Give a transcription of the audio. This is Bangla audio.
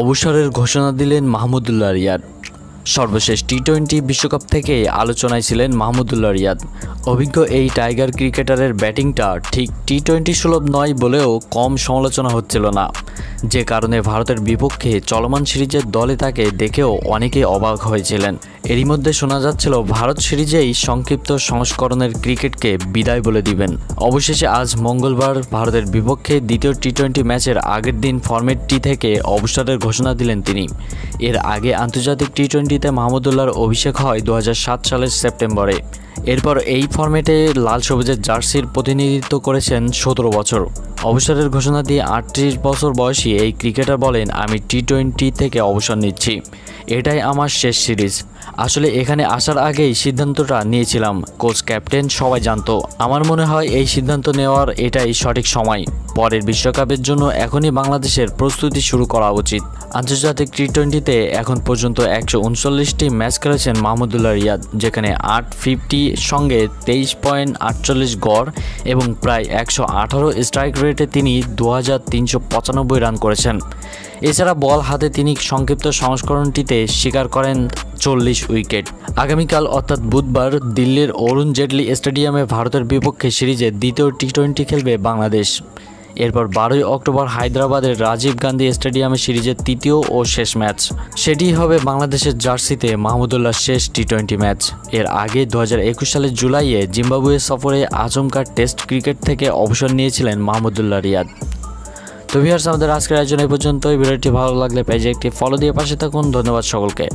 অবসরের ঘোষণা দিলেন মাহমুদুল্লাহ রিয়াদ। সর্বশেষ টি-20 বিশ্বকাপ থেকে আলোচনায় ছিলেন মাহমুদুল্লাহ রিয়াদ। অভিজ্ঞ এই টাইগার ক্রিকেটারের ব্যাটিংটা ঠিক টি-20 সুলভ নয় বলেও কম সমালোচনা হচ্ছিল না, যে কারণে ভারতের বিপক্ষে চলমান সিরিজের দলে তাকে দেখেও অনেকেই অবাক হয়েছিলেন। এরই মধ্যে শোনা যাচ্ছিল ভারত সিরিজেই সংক্ষিপ্ত সংস্করণের ক্রিকেটকে বিদায় বলে দিবেন। অবশেষে আজ মঙ্গলবার ভারতের বিপক্ষে দ্বিতীয় টি-20 ম্যাচের আগের দিন ফরম্যাটটি থেকে অবসরের ঘোষণা দিলেন তিনি। এর আগে আন্তর্জাতিক টি-20তে মাহমুদুল্লাহর অভিষেক হয় 2007 সালের সেপ্টেম্বরে। এরপর এই ফরম্যাটে লাল সবুজের জার্সির প্রতিনিধিত্ব করেছেন 17 বছর। অবসরের ঘোষণা দিয়ে 38 বছর বয়সী এই ক্রিকেটার বলেন, আমি টি-20 থেকে অবসর নিচ্ছি, এটাই আমার শেষ সিরিজ। আসলে এখানে আসার আগেই সিদ্ধান্তটা নিয়েছিলাম, কোচ ক্যাপ্টেন সবাই জানতো। আমার মনে হয় এই সিদ্ধান্ত নেওয়ার এটাই সঠিক সময়। পরের বিশ্বকাপের জন্য এখনই বাংলাদেশের প্রস্তুতি শুরু করা উচিত। আন্তর্জাতিক টি-20তে এখন পর্যন্ত 139টি ম্যাচ খেলেছেন মাহমুদুল্লাহ রিয়াদ, যেখানে 850 সঙ্গে 23.48 গড় এবং প্রায় 118 স্ট্রাইক রেটে তিনি 2395 রান করেছেন। এছাড়া বল হাতে তিনি সংক্ষিপ্ত সংস্করণটিতে শিকার করেন 40 উইকেট। আগামীকাল অর্থাৎ বুধবার দিল্লির অরুণ জেটলি স্টেডিয়ামে ভারতের বিপক্ষে সিরিজের দ্বিতীয় টি-20 খেলবে বাংলাদেশ। এরপর 12 অক্টোবর হায়দ্রাবাদের রাজীব গান্ধী স্টেডিয়ামে সিরিজের তৃতীয় ও শেষ ম্যাচ। সেটি হবে বাংলাদেশের জার্সিতে মাহমুদুল্লাহর শেষ টি-20 ম্যাচ। এর আগে 2021 সালের জুলাইয়ে জিম্বাবুয়ে সফরে আচমকা টেস্ট ক্রিকেট থেকে অবসর নিয়েছিলেন মাহমুদুল্লাহ রিয়াদ। তো ভিউয়ার্স, আমাদের আজকের আয়োজন এই পর্যন্তই। ভিডিওটি ভালো লাগলে পেজে একটি ফলো দিয়ে পাশে থাকুন। ধন্যবাদ সকলকে।